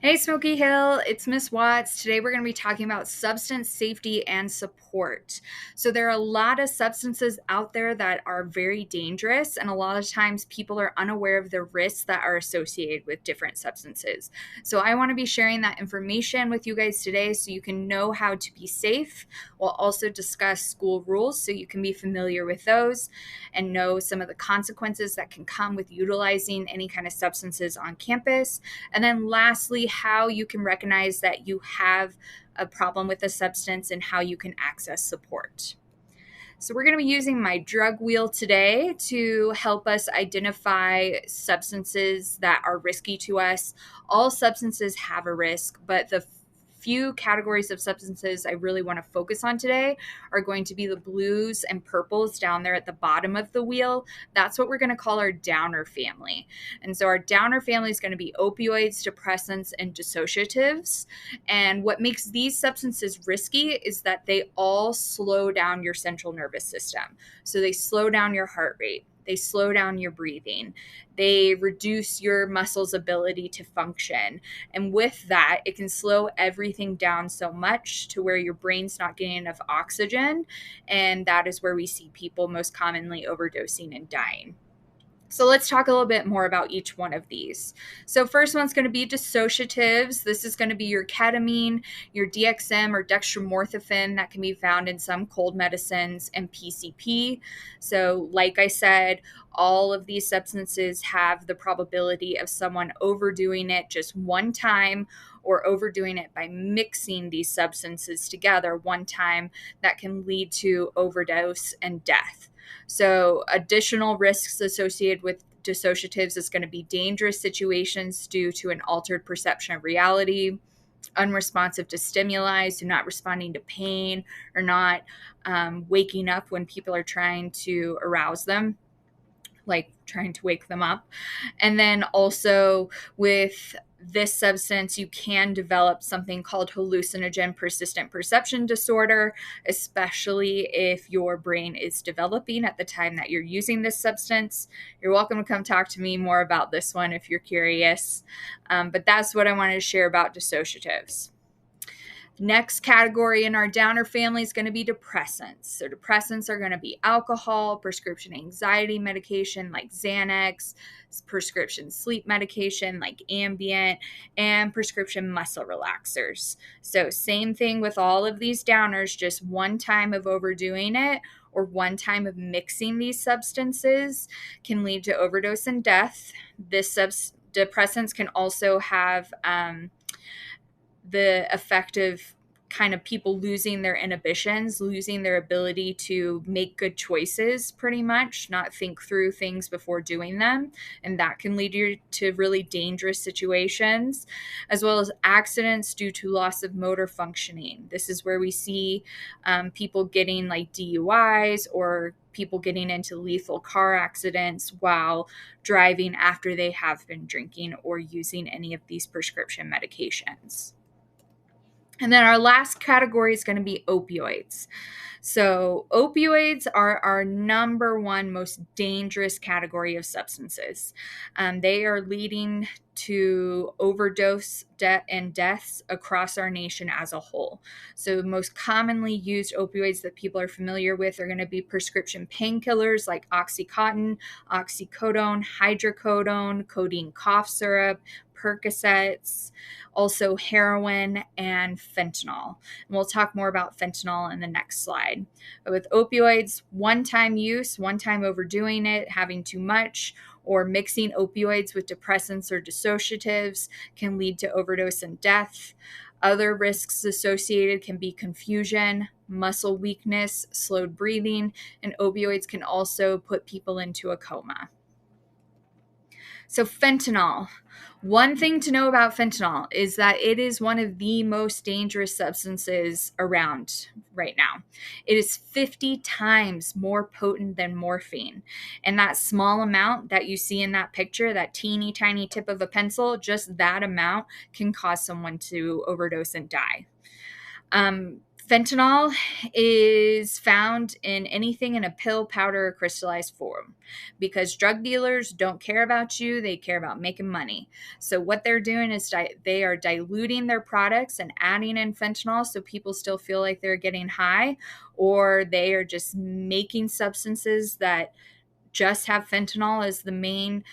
Hey, Smoky Hill, it's Miss Watts. Today we're going to be talking about substance safety and support. So, there are a lot of substances out there that are very dangerous, and a lot of times people are unaware of the risks that are associated with different substances. So, I want to be sharing that information with you guys today so you can know how to be safe. We'll also discuss school rules so you can be familiar with those and know some of the consequences that can come with utilizing any kind of substances on campus. And then lastly, how you can recognize that you have a problem with a substance and how you can access support. So, we're going to be using my drug wheel today to help us identify substances that are risky to us. All substances have a risk, but the few categories of substances I really want to focus on today are going to be the blues and purples down there at the bottom of the wheel. That's what we're going to call our downer family. And so our downer family is going to be opioids, depressants, and dissociatives. And what makes these substances risky is that they all slow down your central nervous system. So they slow down your heart rate. They slow down your breathing. They reduce your muscles' ability to function. And with that, it can slow everything down so much to where your brain's not getting enough oxygen. And that is where we see people most commonly overdosing and dying. So let's talk a little bit more about each one of these. So first one's going to be dissociatives. This is going to be your ketamine, your DXM or dextromorphin that can be found in some cold medicines, and PCP. So like I said, all of these substances have the probability of someone overdoing it just one time or overdoing it by mixing these substances together one time that can lead to overdose and death. So, additional risks associated with dissociatives is going to be dangerous situations due to an altered perception of reality, unresponsive to stimuli, so not responding to pain or not waking up when people are trying to arouse them, like trying to wake them up. And then also with this substance, you can develop something called hallucinogen persistent perception disorder, especially if your brain is developing at the time that you're using this substance. You're welcome to come talk to me more about this one if you're curious. But that's what I wanted to share about dissociatives. Next category in our downer family is going to be depressants. So depressants are going to be alcohol, prescription anxiety medication like Xanax, prescription sleep medication like Ambien, and prescription muscle relaxers. So same thing with all of these downers, just one time of overdoing it or one time of mixing these substances can lead to overdose and death. Depressants can also have the effect of kind of people losing their inhibitions, losing their ability to make good choices, pretty much, not think through things before doing them. And that can lead you to really dangerous situations, as well as accidents due to loss of motor functioning. This is where we see people getting like DUIs or people getting into lethal car accidents while driving after they have been drinking or using any of these prescription medications. And then our last category is going to be opioids. So, opioids are our number one most dangerous category of substances. They are leading to overdose and deaths across our nation as a whole. So, the most commonly used opioids that people are familiar with are going to be prescription painkillers like Oxycontin, oxycodone, hydrocodone, codeine cough syrup, Percocets, also heroin, and fentanyl. And we'll talk more about fentanyl in the next slide. But with opioids, one time use, one time overdoing it, having too much, or mixing opioids with depressants or dissociatives can lead to overdose and death. Other risks associated can be confusion, muscle weakness, slowed breathing, and opioids can also put people into a coma. So, fentanyl. One thing to know about fentanyl is that it is one of the most dangerous substances around right now. It is 50 times more potent than morphine. And that small amount that you see in that picture, that teeny tiny tip of a pencil, just that amount can cause someone to overdose and die. Fentanyl is found in anything in a pill, powder, or crystallized form because drug dealers don't care about you. They care about making money. So, what they're doing is they are diluting their products and adding in fentanyl so people still feel like they're getting high, or they are just making substances that just have fentanyl as the main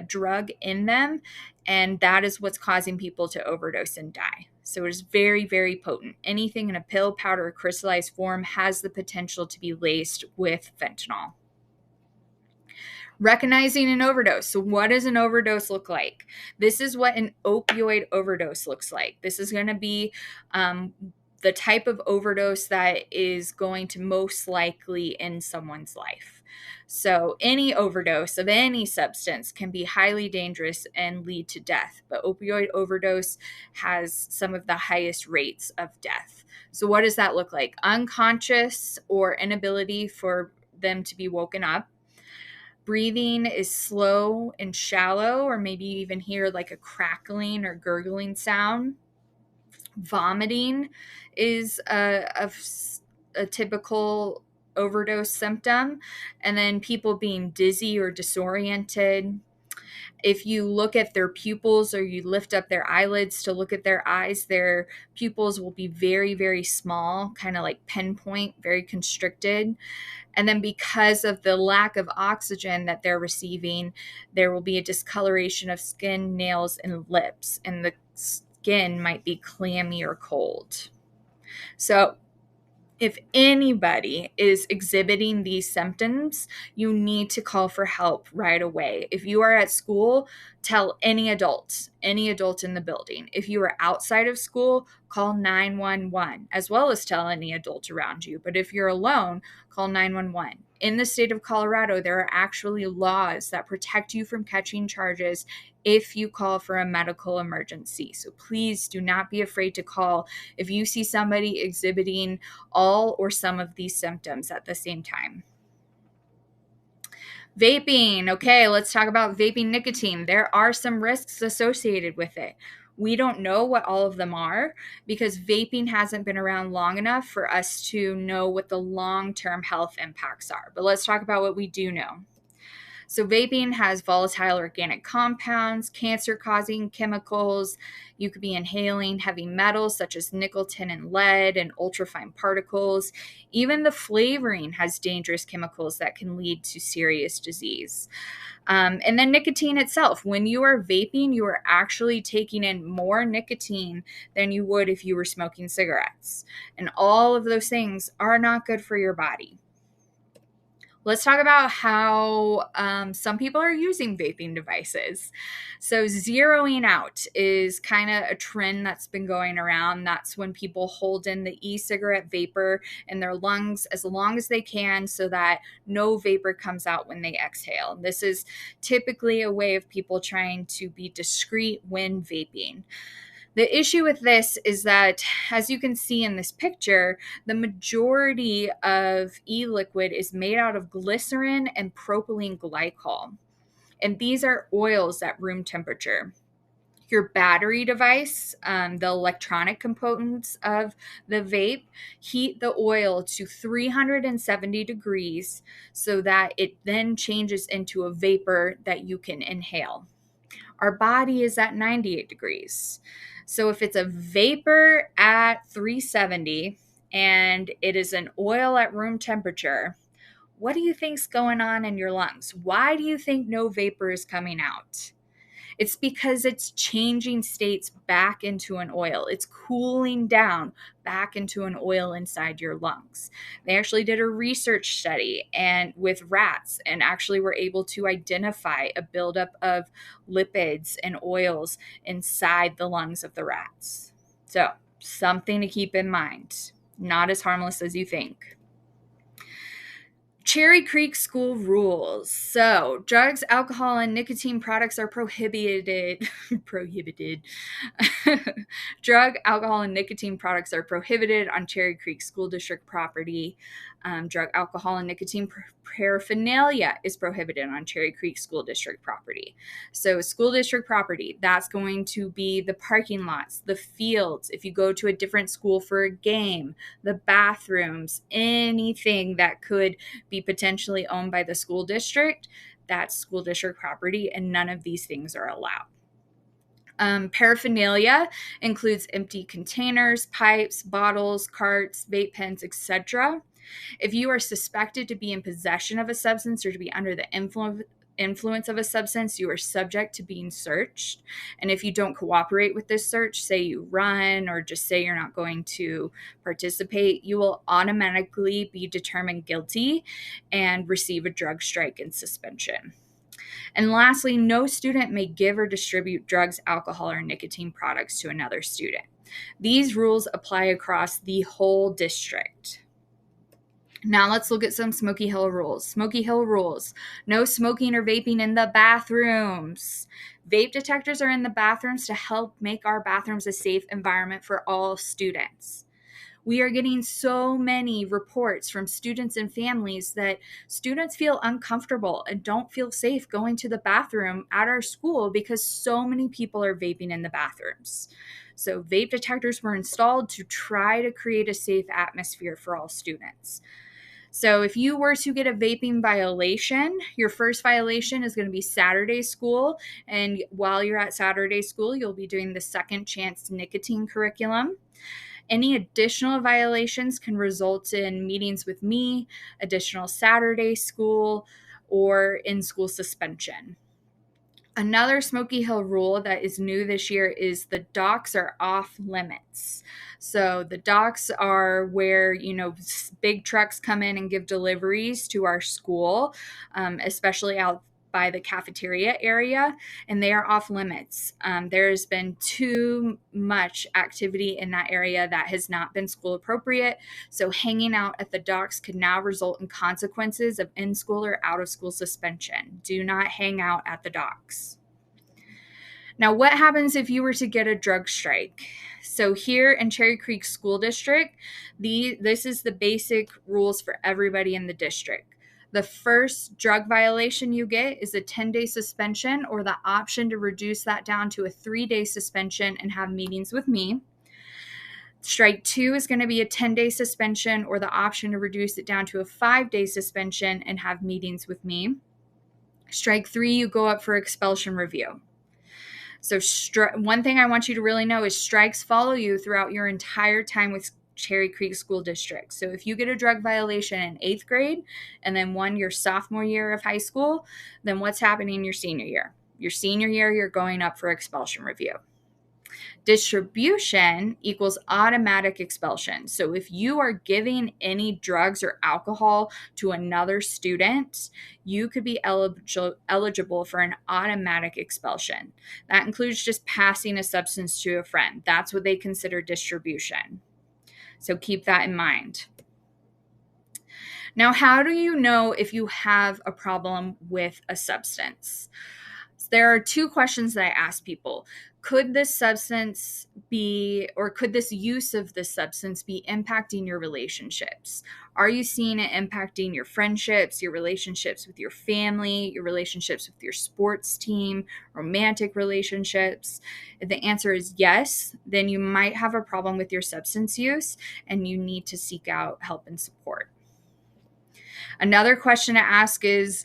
drug in them. And that is what's causing people to overdose and die. So it is very, very potent. Anything in a pill, powder, or crystallized form has the potential to be laced with fentanyl. Recognizing an overdose. So, what does an overdose look like? This is what an opioid overdose looks like. This is going to be the type of overdose that is going to most likely end someone's life. So, any overdose of any substance can be highly dangerous and lead to death, but opioid overdose has some of the highest rates of death. So, what does that look like? Unconscious or inability for them to be woken up. Breathing is slow and shallow, or maybe you even hear like a crackling or gurgling sound. Vomiting is a typical overdose symptom. And then people being dizzy or disoriented. If you look at their pupils or you lift up their eyelids to look at their eyes, their pupils will be very, very small, kind of like pinpoint, very constricted. And then because of the lack of oxygen that they're receiving, there will be a discoloration of skin, nails, and lips. And the skin might be clammy or cold. So if anybody is exhibiting these symptoms, you need to call for help right away. If you are at school, tell any adult in the building. If you are outside of school, call 911, as well as tell any adult around you. But if you're alone, call 911. In the state of Colorado, there are actually laws that protect you from catching charges if you call for a medical emergency. So please do not be afraid to call if you see somebody exhibiting all or some of these symptoms at the same time. Vaping. Okay, let's talk about vaping nicotine. There are some risks associated with it. We don't know what all of them are because vaping hasn't been around long enough for us to know what the long-term health impacts are. But let's talk about what we do know. So, vaping has volatile organic compounds, cancer causing chemicals. You could be inhaling heavy metals such as nickel, tin, and lead, and ultrafine particles. Even the flavoring has dangerous chemicals that can lead to serious disease. And then nicotine itself. When you are vaping, you are actually taking in more nicotine than you would if you were smoking cigarettes. And all of those things are not good for your body. Let's talk about how some people are using vaping devices. So, zeroing out is kind of a trend that's been going around. That's when people hold in the e cigarette vapor in their lungs as long as they can so that no vapor comes out when they exhale. This is typically a way of people trying to be discreet when vaping. The issue with this is that, as you can see in this picture, the majority of e-liquid is made out of glycerin and propylene glycol. And these are oils at room temperature. Your battery device, the electronic components of the vape, heat the oil to 370 degrees so that it then changes into a vapor that you can inhale. Our body is at 98 degrees. So if it's a vapor at 370 and it is an oil at room temperature, what do you think's going on in your lungs? Why do you think no vapor is coming out? It's because it's changing states back into an oil. It's cooling down back into an oil inside your lungs. They actually did a research study and with rats and actually were able to identify a buildup of lipids and oils inside the lungs of the rats. So, something to keep in mind. Not as harmless as you think. Cherry Creek school rules. So, drugs, alcohol, and nicotine products are prohibited. Prohibited. Drug, alcohol, and nicotine products are prohibited on Cherry Creek School District property. Drug, alcohol, and nicotine paraphernalia is prohibited on Cherry Creek School District property. So, school district property, that's going to be the parking lots, the fields, if you go to a different school for a game, the bathrooms, anything that could be potentially owned by the school district, that's school district property, and none of these things are allowed. Paraphernalia includes empty containers, pipes, bottles, carts, vape pens, etc. If you are suspected to be in possession of a substance or to be under the influence of a substance, you are subject to being searched. And if you don't cooperate with this search, say you run or just say you're not going to participate, you will automatically be determined guilty and receive a drug strike and suspension. And lastly, no student may give or distribute drugs, alcohol, or nicotine products to another student. These rules apply across the whole district. Now let's look at some Smoky Hill rules. Smoky Hill rules: no smoking or vaping in the bathrooms. Vape detectors are in the bathrooms to help make our bathrooms a safe environment for all students. We are getting so many reports from students and families that students feel uncomfortable and don't feel safe going to the bathroom at our school because so many people are vaping in the bathrooms. So vape detectors were installed to try to create a safe atmosphere for all students. So if you were to get a vaping violation, your first violation is going to be Saturday school. And while you're at Saturday school, you'll be doing the second chance nicotine curriculum. Any additional violations can result in meetings with me, additional Saturday school, or in-school suspension. Another Smoky Hill rule that is new this year is the docks are off limits. So the docks are where, big trucks come in and give deliveries to our school, especially out by the cafeteria area, and they are off limits. There's been too much activity in that area that has not been school appropriate. So hanging out at the docks could now result in consequences of in-school or out-of-school suspension. Do not hang out at the docks. Now, what happens if you were to get a drug strike? So here in Cherry Creek School District, this is the basic rules for everybody in the district. The first drug violation you get is a 10-day suspension or the option to reduce that down to a 3-day suspension and have meetings with me. Strike 2 is going to be a 10-day suspension or the option to reduce it down to a 5-day suspension and have meetings with me. Strike 3, you go up for expulsion review. So one thing I want you to really know is strikes follow you throughout your entire time with Cherry Creek School District. So if you get a drug violation in 8th grade and then one your sophomore year of high school, then what's happening your senior year? Your senior year, you're going up for expulsion review. Distribution equals automatic expulsion. So if you are giving any drugs or alcohol to another student, you could be eligible for an automatic expulsion. That includes just passing a substance to a friend. That's what they consider distribution. So keep that in mind. Now, how do you know if you have a problem with a substance? There are 2 questions that I ask people. Could this substance be, or could this use of this substance be impacting your relationships? Are you seeing it impacting your friendships, your relationships with your family, your relationships with your sports team, romantic relationships? If the answer is yes, then you might have a problem with your substance use and you need to seek out help and support. Another question to ask is,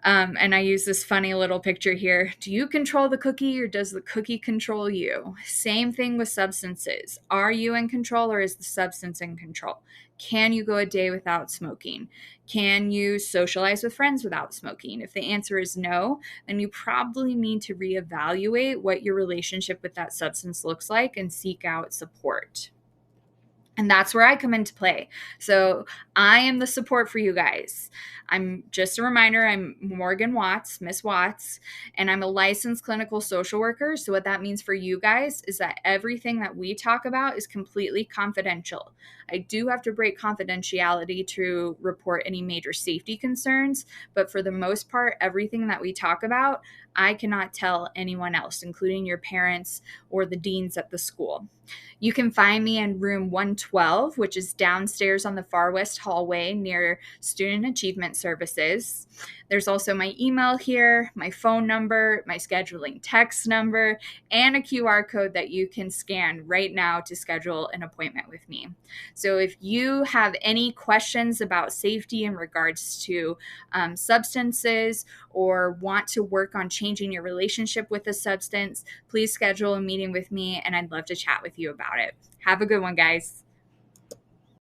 and I use this funny little picture here. Do you control the cookie or does the cookie control you? Same thing with substances. Are you in control or is the substance in control? Can you go a day without smoking? Can you socialize with friends without smoking? If the answer is no, then you probably need to reevaluate what your relationship with that substance looks like and seek out support. And that's where I come into play. So I am the support for you guys. I'm just a reminder, I'm Morgan Watts, Miss Watts, and I'm a licensed clinical social worker. So what that means for you guys is that everything that we talk about is completely confidential. I do have to break confidentiality to report any major safety concerns, but for the most part, everything that we talk about, I cannot tell anyone else, including your parents or the deans at the school. You can find me in room 112, which is downstairs on the far west hallway near Student Achievement Services. There's also my email here, my phone number, my scheduling text number, and a QR code that you can scan right now to schedule an appointment with me. So if you have any questions about safety in regards to substances or want to work on changing your relationship with a substance, please schedule a meeting with me and I'd love to chat with you about it. Have a good one, guys.